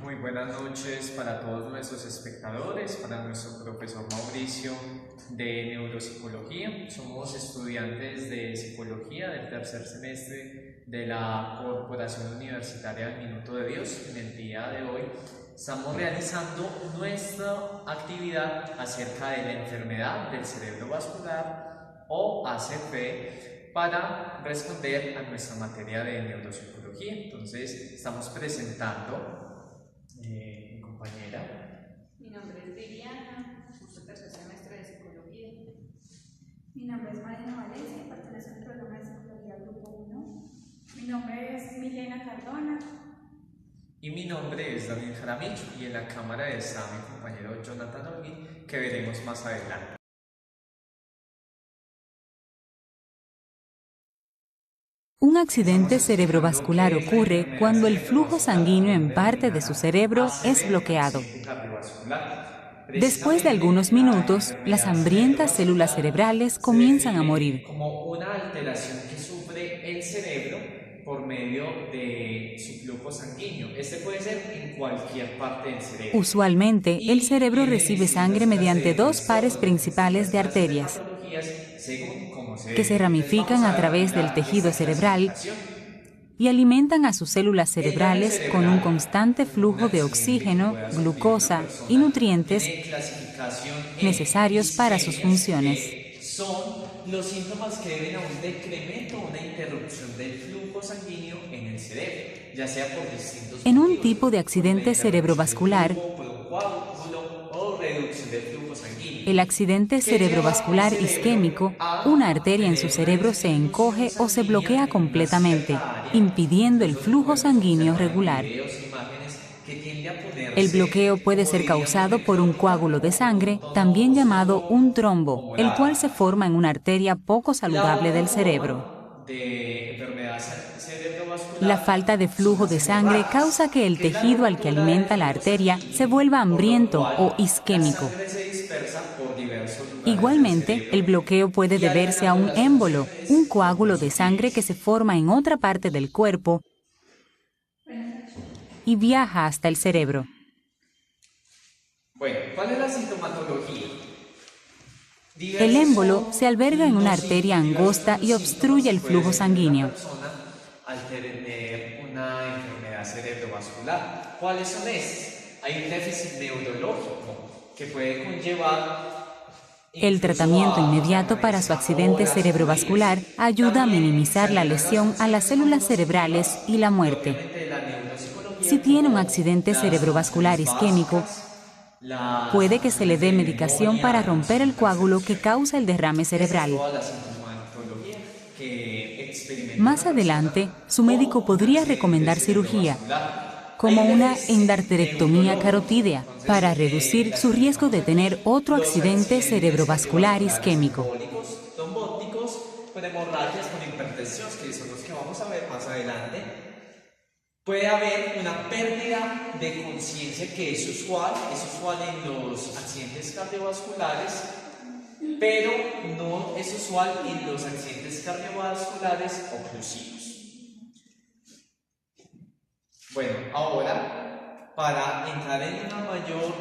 Muy buenas noches para todos nuestros espectadores, para nuestro profesor Mauricio de Neuropsicología. Somos estudiantes de Psicología del tercer semestre de la Corporación Universitaria del Minuto de Dios. En el día de hoy estamos realizando nuestra actividad acerca de la enfermedad del cerebro vascular o ACP para responder a nuestra materia de neuropsicología. Entonces, estamos presentando mi compañera. Mi nombre es Viviana, curso tercer semestre de Psicología. Mi nombre es Marina Valencia, pertenezco al programa de Psicología Grupo 1. Mi nombre es Milena Cardona. Y mi nombre es Daniel Jaramillo, y en la cámara está mi compañero Jonathan Olguín, que veremos más adelante. Un accidente cerebrovascular ocurre cuando el flujo sanguíneo en parte de su cerebro es bloqueado. Después de algunos minutos, las hambrientas células cerebrales comienzan a morir. Como una alteración que sufre el cerebro por medio de su flujo sanguíneo. Este puede ser en cualquier parte del cerebro. Usualmente, el cerebro recibe sangre mediante dos pares principales de arterias, que se ramifican a través del tejido cerebral y alimentan a sus células cerebrales con un constante flujo de oxígeno, glucosa y nutrientes necesarios para sus funciones. Son los síntomas que deben a un decremento o una interrupción del flujo sanguíneo en el cerebro, ya sea por distintos En un motivos, tipo de accidente cerebrovascular, por un coágulo o reducción del flujo sanguíneo. el accidente cerebrovascular isquémico, una arteria en su cerebro se encoge o se bloquea completamente, impidiendo el flujo sanguíneo regular. El bloqueo puede ser causado por un coágulo de sangre, también llamado un trombo, el cual se forma en una arteria poco saludable del cerebro. La falta de flujo de sangre causa que el tejido al que alimenta la arteria se vuelva hambriento o isquémico. Igualmente, el bloqueo puede deberse a un émbolo, un coágulo de sangre que se forma en otra parte del cuerpo y viaja hasta el cerebro. Bueno, ¿cuál es la sintomatología? El émbolo se alberga en una arteria angosta y obstruye el flujo sanguíneo. Al tener una enfermedad cerebrovascular, ¿cuáles son estas? Hay un déficit neurológico que puede conllevar el tratamiento inmediato para su accidente cerebrovascular ayuda a minimizar la lesión a las células cerebrales y la muerte. Si tiene un accidente cerebrovascular isquémico, puede que se le dé medicación para romper el coágulo que causa el derrame cerebral. Más adelante, su médico podría recomendar cirugía, como una endarterectomía carotídea, para reducir su riesgo de tener otro accidente cerebrovascular isquémico. Trombóticos, con hemorragias, con hipertensión, que son los que vamos a ver más adelante. Puede haber una pérdida de conciencia que es usual en los accidentes cardiovasculares, pero no es usual en los accidentes cardiovasculares oclusivos. Bueno, ahora, para entrar en una mayor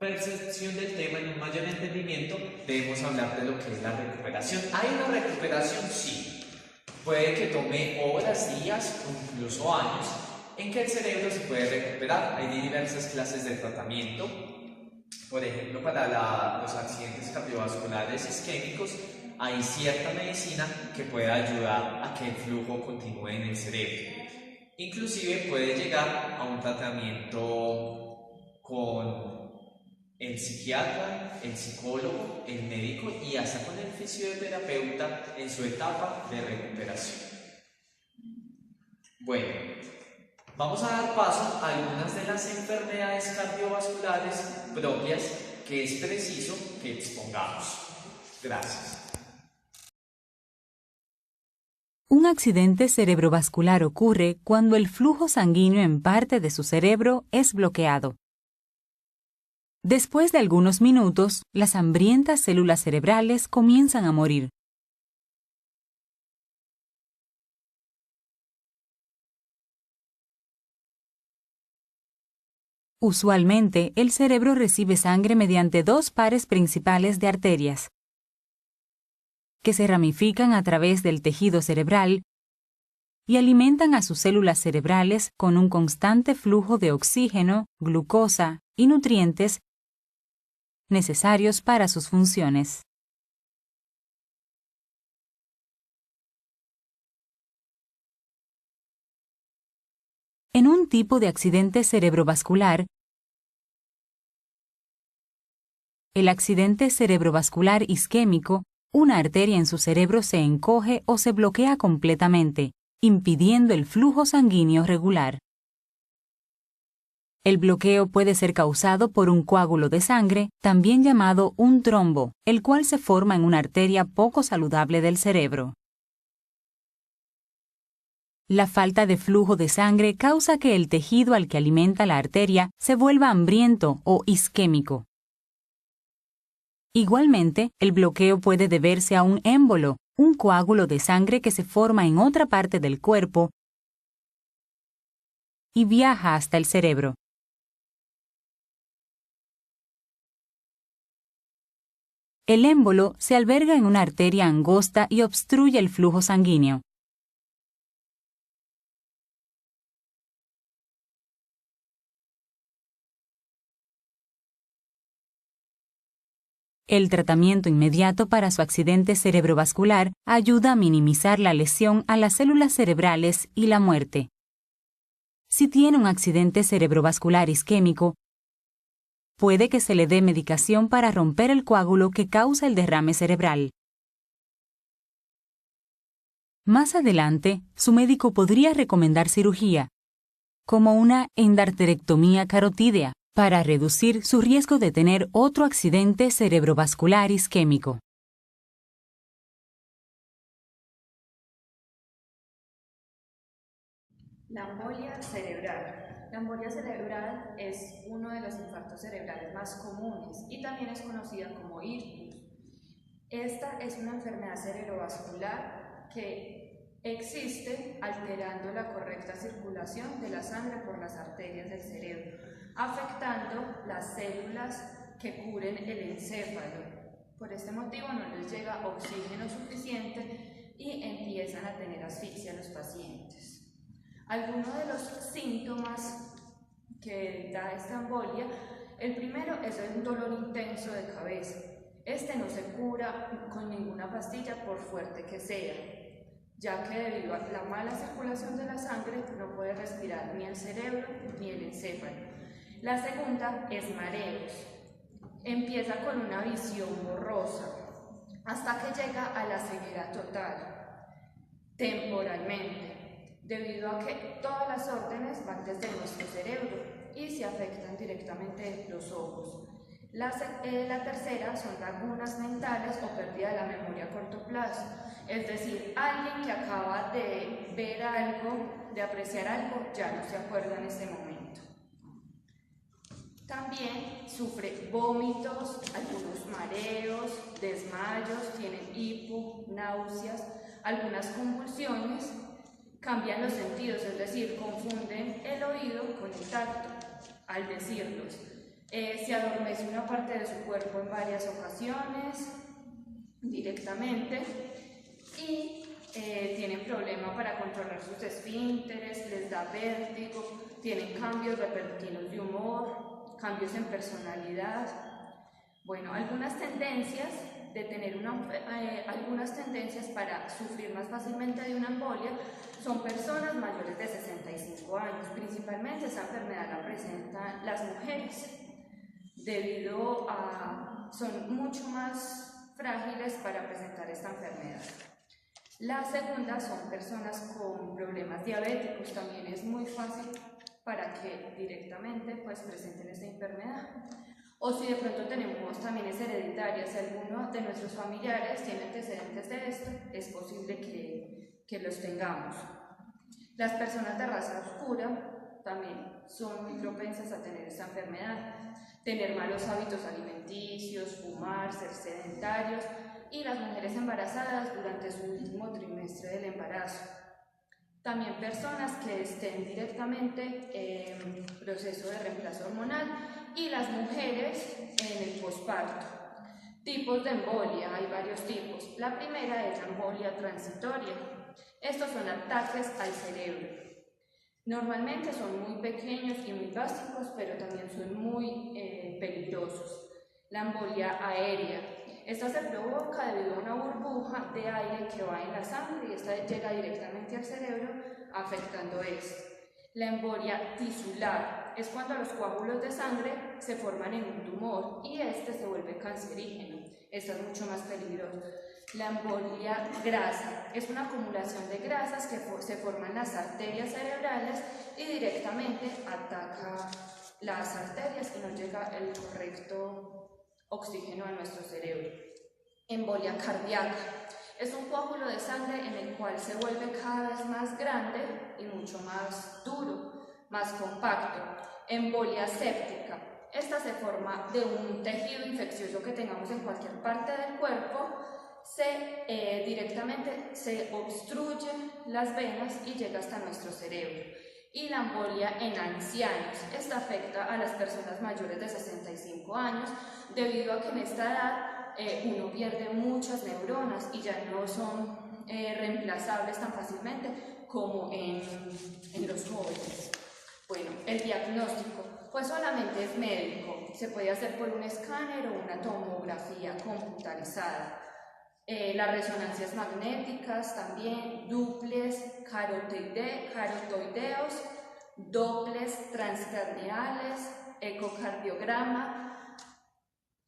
percepción del tema, en un mayor entendimiento, debemos hablar de lo que es la recuperación. ¿Hay una recuperación? Sí. Puede que tome horas, días o incluso años en que el cerebro se puede recuperar. Hay diversas clases de tratamiento. Por ejemplo, para los accidentes cardiovasculares isquémicos hay cierta medicina que puede ayudar a que el flujo continúe en el cerebro. Inclusive puede llegar a un tratamiento con el psiquiatra, el psicólogo, el médico y hasta con el fisioterapeuta en su etapa de recuperación. Bueno, vamos a dar paso a algunas de las enfermedades cardiovasculares propias que es preciso que expongamos. Gracias. Un accidente cerebrovascular ocurre cuando el flujo sanguíneo en parte de su cerebro es bloqueado. Después de algunos minutos, las hambrientas células cerebrales comienzan a morir. Usualmente, el cerebro recibe sangre mediante dos pares principales de arterias, que se ramifican a través del tejido cerebral y alimentan a sus células cerebrales con un constante flujo de oxígeno, glucosa y nutrientes necesarios para sus funciones. En un tipo de accidente cerebrovascular, el accidente cerebrovascular isquémico, una arteria en su cerebro se encoge o se bloquea completamente, impidiendo el flujo sanguíneo regular. El bloqueo puede ser causado por un coágulo de sangre, también llamado un trombo, el cual se forma en una arteria poco saludable del cerebro. La falta de flujo de sangre causa que el tejido al que alimenta la arteria se vuelva hambriento o isquémico. Igualmente, el bloqueo puede deberse a un émbolo, un coágulo de sangre que se forma en otra parte del cuerpo y viaja hasta el cerebro. El émbolo se alberga en una arteria angosta y obstruye el flujo sanguíneo. El tratamiento inmediato para su accidente cerebrovascular ayuda a minimizar la lesión a las células cerebrales y la muerte. Si tiene un accidente cerebrovascular isquémico, puede que se le dé medicación para romper el coágulo que causa el derrame cerebral. Más adelante, su médico podría recomendar cirugía, como una endarterectomía carotídea, para reducir su riesgo de tener otro accidente cerebrovascular isquémico. La embolia cerebral. La embolia cerebral es uno de los infartos cerebrales más comunes y también es conocida como ictus. Esta es una enfermedad cerebrovascular que existe alterando la correcta circulación de la sangre por las arterias del cerebro, afectando las células que cubren el encéfalo. Por este motivo no les llega oxígeno suficiente y empiezan a tener asfixia los pacientes. Algunos de los síntomas que da esta embolia, el primero es un dolor intenso de cabeza. Este no se cura con ninguna pastilla por fuerte que sea, ya que debido a la mala circulación de la sangre no puede respirar ni el cerebro ni el encéfalo. La segunda es mareos. Empieza con una visión borrosa hasta que llega a la ceguera total, temporalmente, debido a que todas las órdenes van desde nuestro cerebro y se afectan directamente los ojos. La tercera son lagunas mentales o pérdida de la memoria a corto plazo, es decir, alguien que acaba de ver algo, de apreciar algo, ya no se acuerda en ese momento. También sufre vómitos, algunos mareos, desmayos, tienen hipo, náuseas, algunas convulsiones, cambian los sentidos, es decir, confunden el oído con el tacto al decirlos. Se adormece una parte de su cuerpo en varias ocasiones directamente y tienen problemas para controlar sus esfínteres, les da vértigo, tienen cambios repentinos de humor, cambios en personalidad. Bueno, algunas tendencias para sufrir más fácilmente de una embolia son personas mayores de 65 años. Principalmente esa enfermedad la presentan las mujeres, debido a son mucho más frágiles para presentar esta enfermedad. La segunda son personas con problemas diabéticos, también es muy fácil para que directamente presenten esta enfermedad. O si de pronto tenemos también es hereditaria, si alguno de nuestros familiares tiene antecedentes de esto, es posible que los tengamos. Las personas de raza oscura también son muy propensas a tener esta enfermedad, tener malos hábitos alimenticios, fumar, ser sedentarios, y las mujeres embarazadas durante su último trimestre del embarazo. También personas que estén directamente en proceso de reemplazo hormonal y las mujeres en el posparto. Tipos de embolia, hay varios tipos. La primera es la embolia transitoria. Estos son ataques al cerebro. Normalmente son muy pequeños y muy básicos, pero también son muy peligrosos. La embolia aérea. Esta se provoca debido a una burbuja de aire que va en la sangre y esta llega directamente al cerebro, afectando esto. La embolia tisular es cuando los coágulos de sangre se forman en un tumor y este se vuelve cancerígeno. Esta es mucho más peligrosa. La embolia grasa es una acumulación de grasas que se forman en las arterias cerebrales y directamente ataca las arterias y no llega el correcto oxígeno a nuestro cerebro. Embolia cardíaca es un coágulo de sangre en el cual se vuelve cada vez más grande y mucho más duro, más compacto. Embolia séptica. Esta se forma de un tejido infeccioso que tengamos en cualquier parte del cuerpo, directamente se obstruyen las venas y llega hasta nuestro cerebro. Y la embolia en ancianos. Esta afecta a las personas mayores de 65 años debido a que en esta edad uno pierde muchas neuronas y ya no son reemplazables tan fácilmente como en los jóvenes. Bueno, el diagnóstico pues solamente es médico, se puede hacer por un escáner o una tomografía computarizada. Las resonancias magnéticas también, duples, carotoideos, dobles transcraniales, ecocardiograma.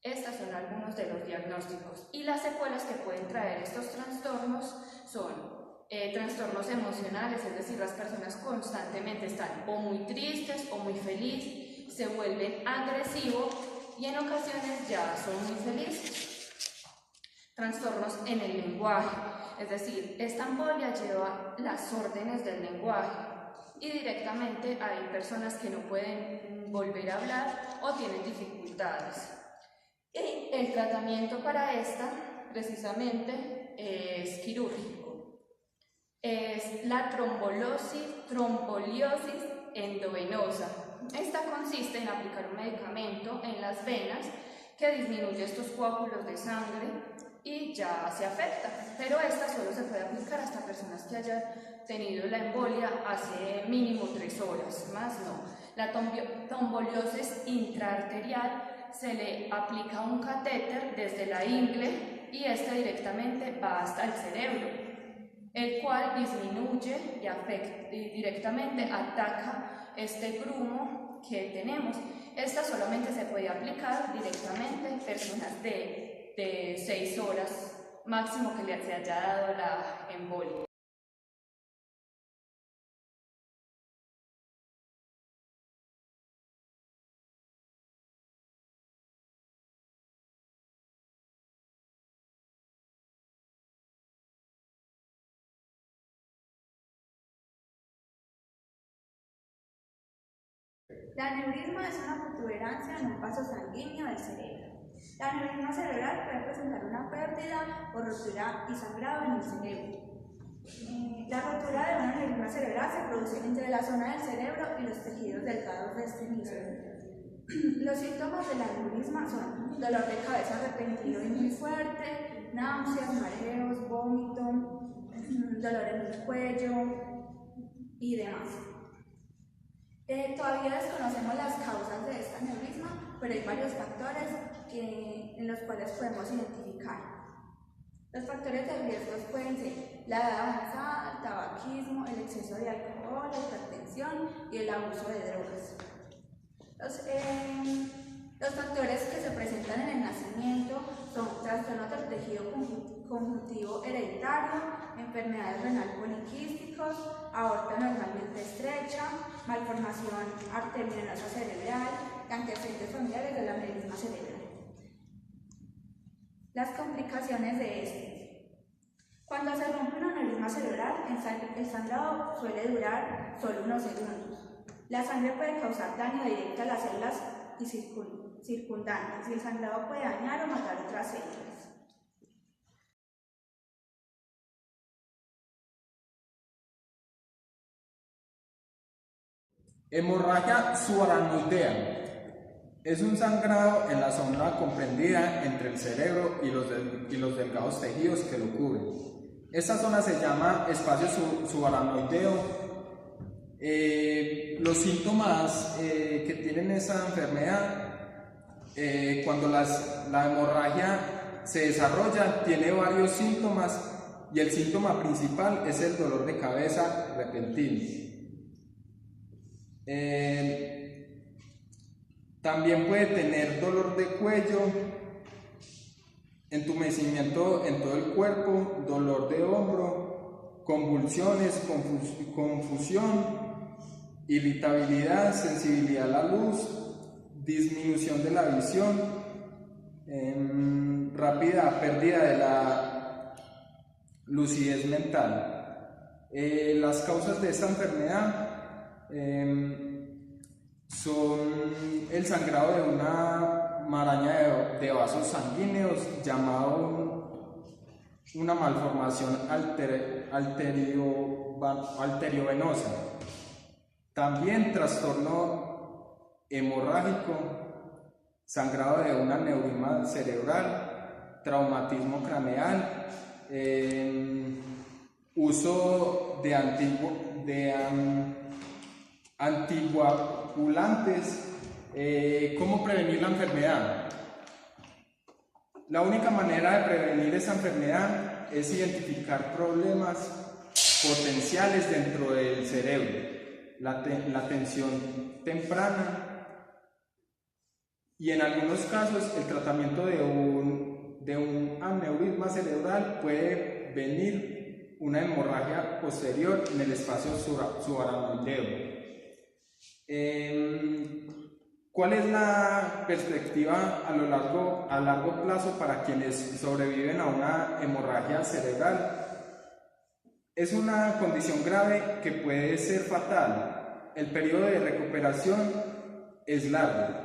Estos son algunos de los diagnósticos. Y las secuelas que pueden traer estos trastornos son trastornos emocionales, es decir, las personas constantemente están o muy tristes o muy felices, se vuelven agresivos y en ocasiones ya son muy felices. Trastornos en el lenguaje, es decir, esta embolia lleva las órdenes del lenguaje y directamente hay personas que no pueden volver a hablar o tienen dificultades. Y el tratamiento para esta, precisamente, es quirúrgico. Es la tromboliosis endovenosa. Esta consiste en aplicar un medicamento en las venas que disminuye estos coágulos de sangre y ya se afecta, pero esta solo se puede aplicar hasta personas que hayan tenido la embolia hace mínimo 3 horas, más no. La tromboliosis intraarterial se le aplica un catéter desde la ingle y este directamente va hasta el cerebro, el cual disminuye y directamente ataca este grumo que tenemos. Esta solamente se puede aplicar directamente en personas de 6 horas máximo que se haya dado la embolia. La aneurisma es una protuberancia en un vaso sanguíneo del cerebro. La aneurisma cerebral puede presentar una pérdida o rotura y sangrado en el cerebro. La rotura de una aneurisma cerebral se produce entre la zona del cerebro y los tejidos delgados de este mismo. Los síntomas de la aneurisma son dolor de cabeza repentino y muy fuerte, náuseas, mareos, vómito, dolor en el cuello y demás. Todavía desconocemos las causas de esta aneurisma, pero hay varios factores en los cuales podemos identificar. Los factores de riesgo pueden ser la edad avanzada, el tabaquismo, el exceso de alcohol, la hipertensión y el abuso de drogas. Los factores que se presentan en el nacimiento son trastornos del tejido conjuntivo hereditario, enfermedades renal poliquísticos, aorta normalmente estrecha, malformación arteriovenosa cerebral y antecedentes familiares de la aneurisma cerebral. Las complicaciones de este. Cuando se rompe una aneurisma cerebral, el sangrado suele durar solo unos segundos. La sangre puede causar daño directo a las células circundantes y el sangrado puede dañar o matar otras células. Hemorragia subaracnoidea. Es un sangrado en la zona comprendida entre el cerebro y los delgados tejidos que lo cubren. Esta zona se llama espacio subaracnoideo. Los síntomas que tienen esa enfermedad, cuando la hemorragia se desarrolla, tiene varios síntomas y el síntoma principal es el dolor de cabeza repentino. También puede tener dolor de cuello, entumecimiento en todo el cuerpo, dolor de hombro, convulsiones, confusión, irritabilidad, sensibilidad a la luz, disminución de la visión, rápida pérdida de la lucidez mental. Las causas de esta enfermedad son el sangrado de una maraña de vasos sanguíneos llamado una malformación arteriovenosa. También trastorno hemorrágico, sangrado de un aneurisma cerebral, traumatismo craneal, uso de anticoagulantes. ¿Cómo prevenir la enfermedad? La única manera de prevenir esa enfermedad es identificar problemas potenciales dentro del cerebro, la atención temprana y en algunos casos el tratamiento de un aneurisma cerebral puede venir una hemorragia posterior en el espacio subaracnoideo. ¿Cuál es la perspectiva a largo plazo para quienes sobreviven a una hemorragia cerebral? Es una condición grave que puede ser fatal. El periodo de recuperación es largo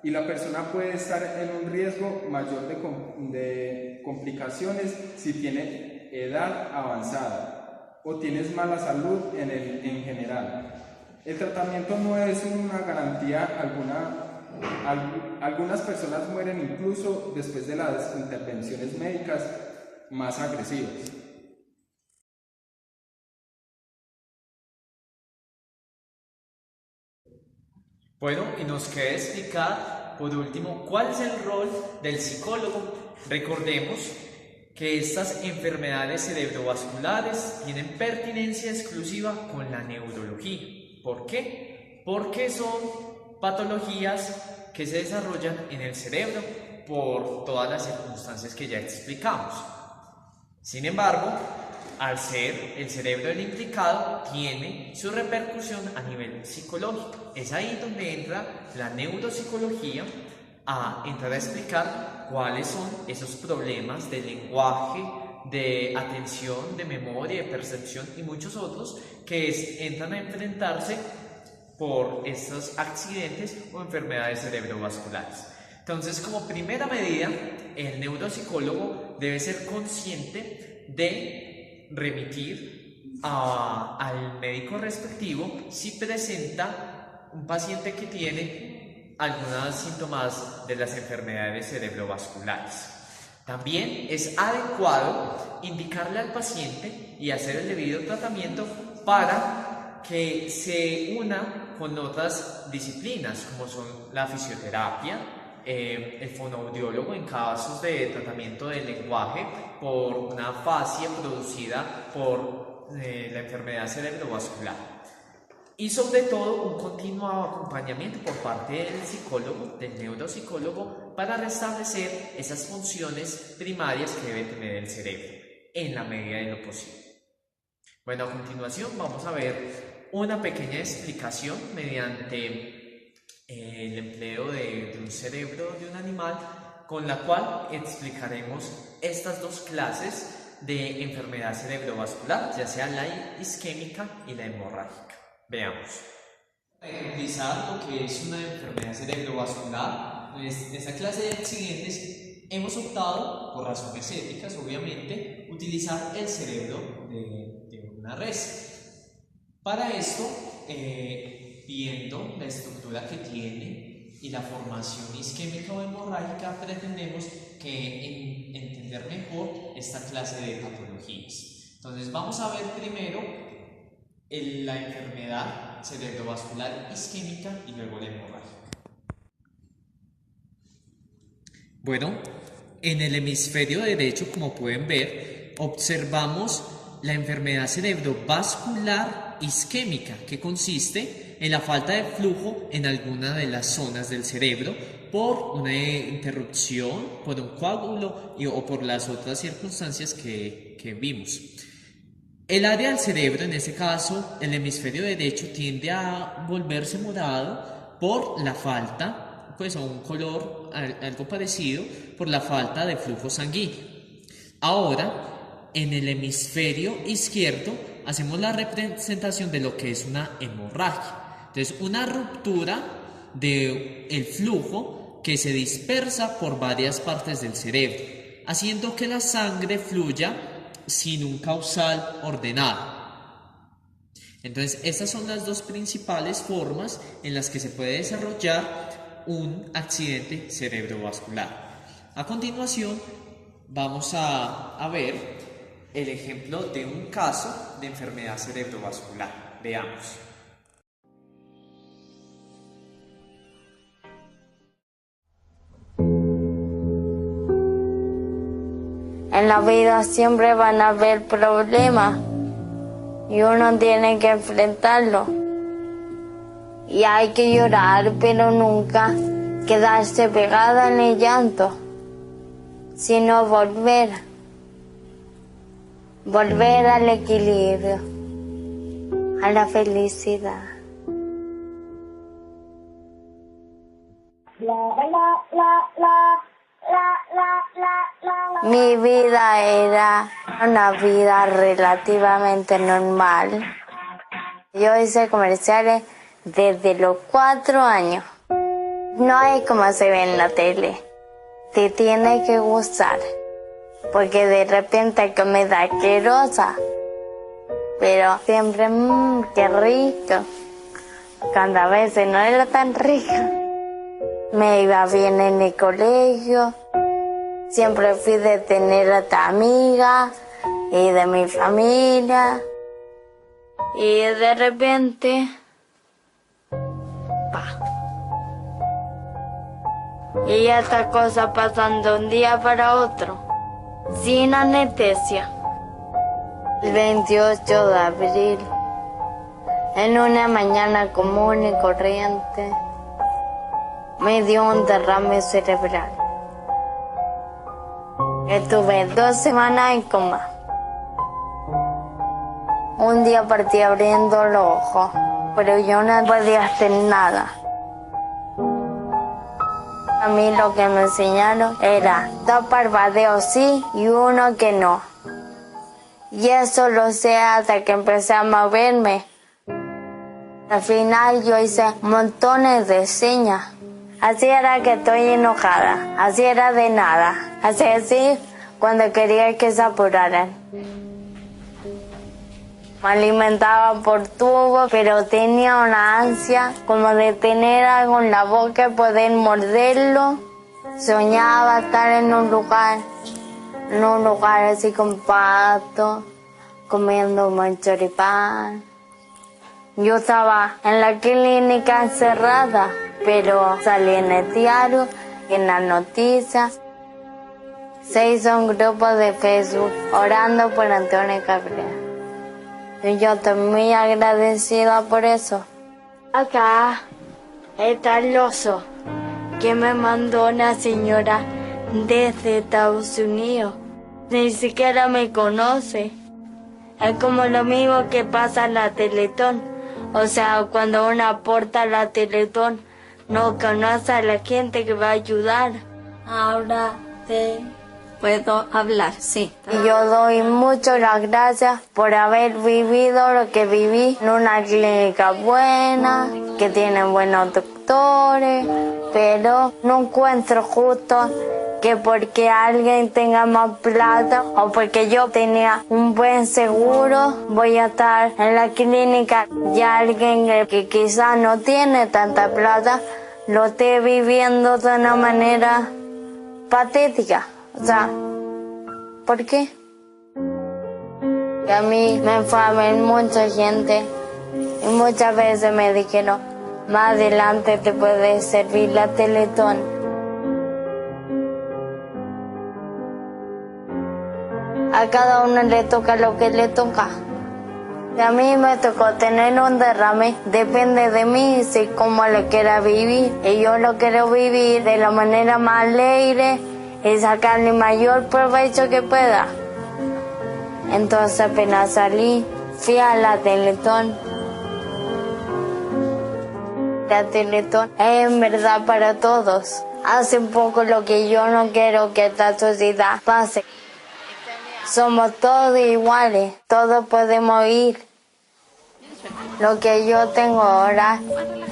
y la persona puede estar en un riesgo mayor de complicaciones si tiene edad avanzada o tienes mala salud en general. El tratamiento no es una garantía alguna. Algunas personas mueren incluso después de las intervenciones médicas más agresivas. Bueno, y nos queda explicar, por último, cuál es el rol del psicólogo. Recordemos que estas enfermedades cerebrovasculares tienen pertinencia exclusiva con la neurología. ¿Por qué? Porque son patologías que se desarrollan en el cerebro por todas las circunstancias que ya explicamos. Sin embargo, al ser el cerebro el implicado, tiene su repercusión a nivel psicológico. Es ahí donde entra la neuropsicología a entrar a explicar cuáles son esos problemas de lenguaje, de atención, de memoria, de percepción y muchos otros que entran a enfrentarse por estos accidentes o enfermedades cerebrovasculares. Entonces, como primera medida, el neuropsicólogo debe ser consciente de remitir al médico respectivo si presenta un paciente que tiene algunos síntomas de las enfermedades cerebrovasculares. También es adecuado indicarle al paciente y hacer el debido tratamiento para que se una con otras disciplinas como son la fisioterapia, el fonoaudiólogo en casos de tratamiento del lenguaje por una afasia producida por la enfermedad cerebrovascular. Y sobre todo un continuo acompañamiento por parte del psicólogo, del neuropsicólogo, para restablecer esas funciones primarias que debe tener el cerebro en la medida de lo posible. Bueno, a continuación vamos a ver una pequeña explicación mediante el empleo de un cerebro de un animal, con la cual explicaremos estas dos clases de enfermedad cerebrovascular, ya sea la isquémica y la hemorrágica. Veamos. Para utilizar lo que es una enfermedad cerebrovascular, pues en esta clase de accidentes hemos optado, por razones éticas obviamente, utilizar el cerebro de una res. Para esto viendo la estructura que tiene y la formación isquémica o hemorrágica, pretendemos que entender mejor esta clase de patologías. Entonces vamos a ver primero la enfermedad cerebrovascular isquémica y luego la hemorrágica. Bueno, en el hemisferio derecho, como pueden ver, observamos la enfermedad cerebrovascular isquémica, que consiste en la falta de flujo en alguna de las zonas del cerebro por una interrupción, por un coágulo o por las otras circunstancias que vimos. El área del cerebro, en este caso el hemisferio derecho, tiende a volverse morado por la falta, pues a un color algo parecido, por la falta de flujo sanguíneo. Ahora, en el hemisferio izquierdo, hacemos la representación de lo que es una hemorragia. Entonces, una ruptura del flujo que se dispersa por varias partes del cerebro, haciendo que la sangre fluya sin un causal ordenado. Entonces, estas son las dos principales formas en las que se puede desarrollar un accidente cerebrovascular. A continuación, vamos a ver el ejemplo de un caso de enfermedad cerebrovascular. Veamos. En la vida siempre van a haber problemas y uno tiene que enfrentarlo. Y hay que llorar, pero nunca quedarse pegada en el llanto, sino volver al equilibrio, a la felicidad. Mi vida era una vida relativamente normal. Yo hice comerciales desde los 4 años. No es como se ve en la tele. Te tiene que gustar, porque de repente comida asquerosa, pero siempre, qué rico. Cuando a veces no era tan rica. Me iba bien en el colegio. Siempre fui de tener a tu amiga y de mi familia. Y de repente, y ya esta cosa pasando de un día para otro, sin anestesia. El 28 de abril, en una mañana común y corriente, me dio un derrame cerebral. Estuve 2 semanas en coma. Un día partí abriendo los ojos, pero yo no podía hacer nada. A mí lo que me enseñaron era 2 parpadeos sí y 1 que no. Y eso lo sé hasta que empecé a moverme. Al final yo hice montones de señas. Así era que estoy enojada, así era de nada, así cuando quería que se apuraran. Me alimentaba por tubo, pero tenía una ansia como de tener algo en la boca y poder morderlo. Soñaba estar en un lugar así con pasto, comiendo un choripán. Yo estaba en la clínica encerrada, pero salí en el diario, en las noticias. Se hizo un grupo de Facebook orando por Antonio Cabrera. Y yo estoy muy agradecida por eso. Acá está el oso que me mandó una señora desde Estados Unidos. Ni siquiera me conoce. Es como lo mismo que pasa en la Teletón. O sea, cuando uno aporta a la Teletón, no conoce a la gente que va a ayudar. Ahora te puedo hablar, sí. Y yo doy muchas las gracias por haber vivido lo que viví en una clínica buena, que tienen buenos doctores, pero no encuentro justo que porque alguien tenga más plata o porque yo tenía un buen seguro voy a estar en la clínica y alguien que quizás no tiene tanta plata lo esté viviendo de una manera patética. O sea, ¿por qué? A mí me fue a ver mucha gente y muchas veces me dijeron, más adelante te puede servir la Teletón. A cada uno le toca lo que le toca. Y a mí me tocó tener un derrame, depende de mí si cómo lo quiera vivir. Y yo lo quiero vivir de la manera más alegre y sacarle el mayor provecho que pueda. Entonces apenas salí, fui a la Teletón. La Teletón es en verdad para todos. Hace un poco lo que yo no quiero que esta sociedad pase. Somos todos iguales, todos podemos ir. Lo que yo tengo ahora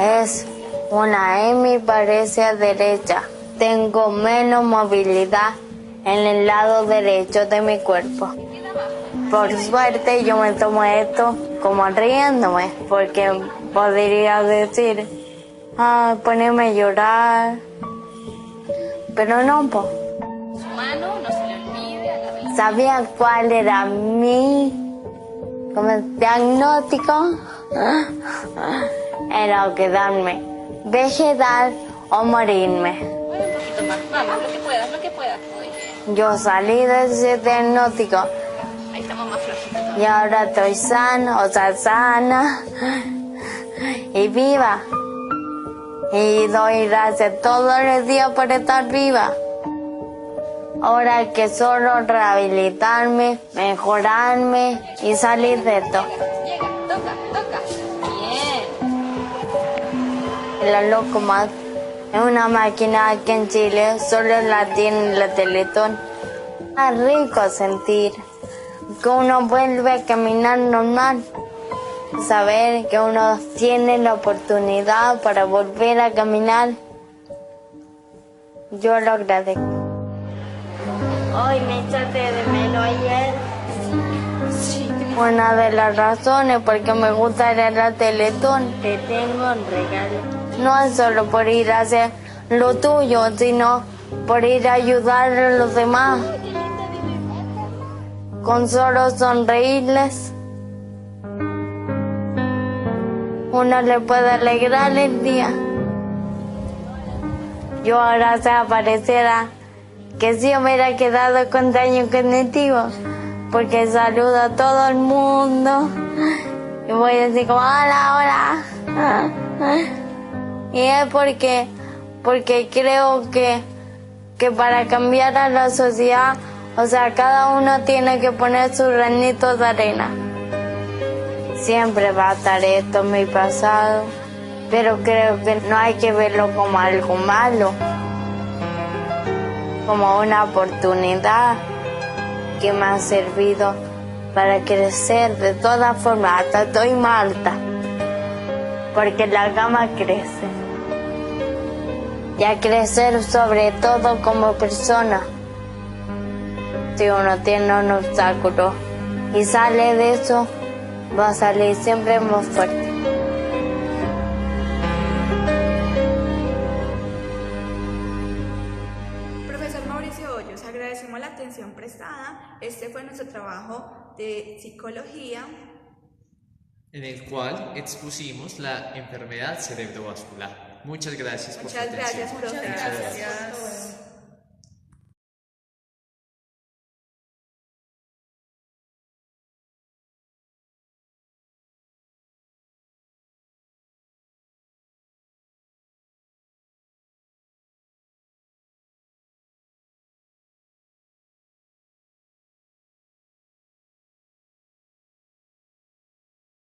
es una hemiparesia derecha. Tengo menos movilidad en el lado derecho de mi cuerpo. Por suerte yo me tomo esto como riéndome, porque podría decir, ponerme a llorar, pero no, po. ¿Sabían cuál era mi diagnóstico? Era quedarme vegetal o morirme. Vamos, lo que puedas. Yo salí de ese diagnóstico. Ahí estamos más flojitos. Y ahora estoy sana y viva. Y doy gracias todos los días por estar viva. Ahora hay que solo rehabilitarme, mejorarme y salir de esto. Llega, toca. Bien. La Locomat es una máquina que en Chile solo la tiene la Teletón. Es rico sentir que uno vuelve a caminar normal. Saber que uno tiene la oportunidad para volver a caminar. Yo lo agradezco. Hoy me echaste de menos ayer. Una de las razones por que me gusta ir a la Teletón, te tengo un regalo. No es solo por ir a hacer lo tuyo, sino por ir a ayudar a los demás. Con solo sonreírles, uno le puede alegrar el día. Yo ahora se apareciera que si hubiera quedado con daño cognitivo, porque saludo a todo el mundo y voy a decir como hola. Y es porque creo que para cambiar a la sociedad, o sea, cada uno tiene que poner su granito de arena. Siempre va a estar esto en mi pasado, pero creo que no hay que verlo como algo malo, como una oportunidad que me ha servido para crecer de todas formas. Hasta estoy más alta, porque la gama crece. Y a crecer sobre todo como persona. Si uno tiene un obstáculo y sale de eso, va a salir siempre más fuerte. Profesor Mauricio Hoyos, agradecemos la atención prestada. Este fue nuestro trabajo de psicología, en el cual expusimos la enfermedad cerebrovascular. Muchas gracias por su atención. Muchas gracias, profe. Gracias.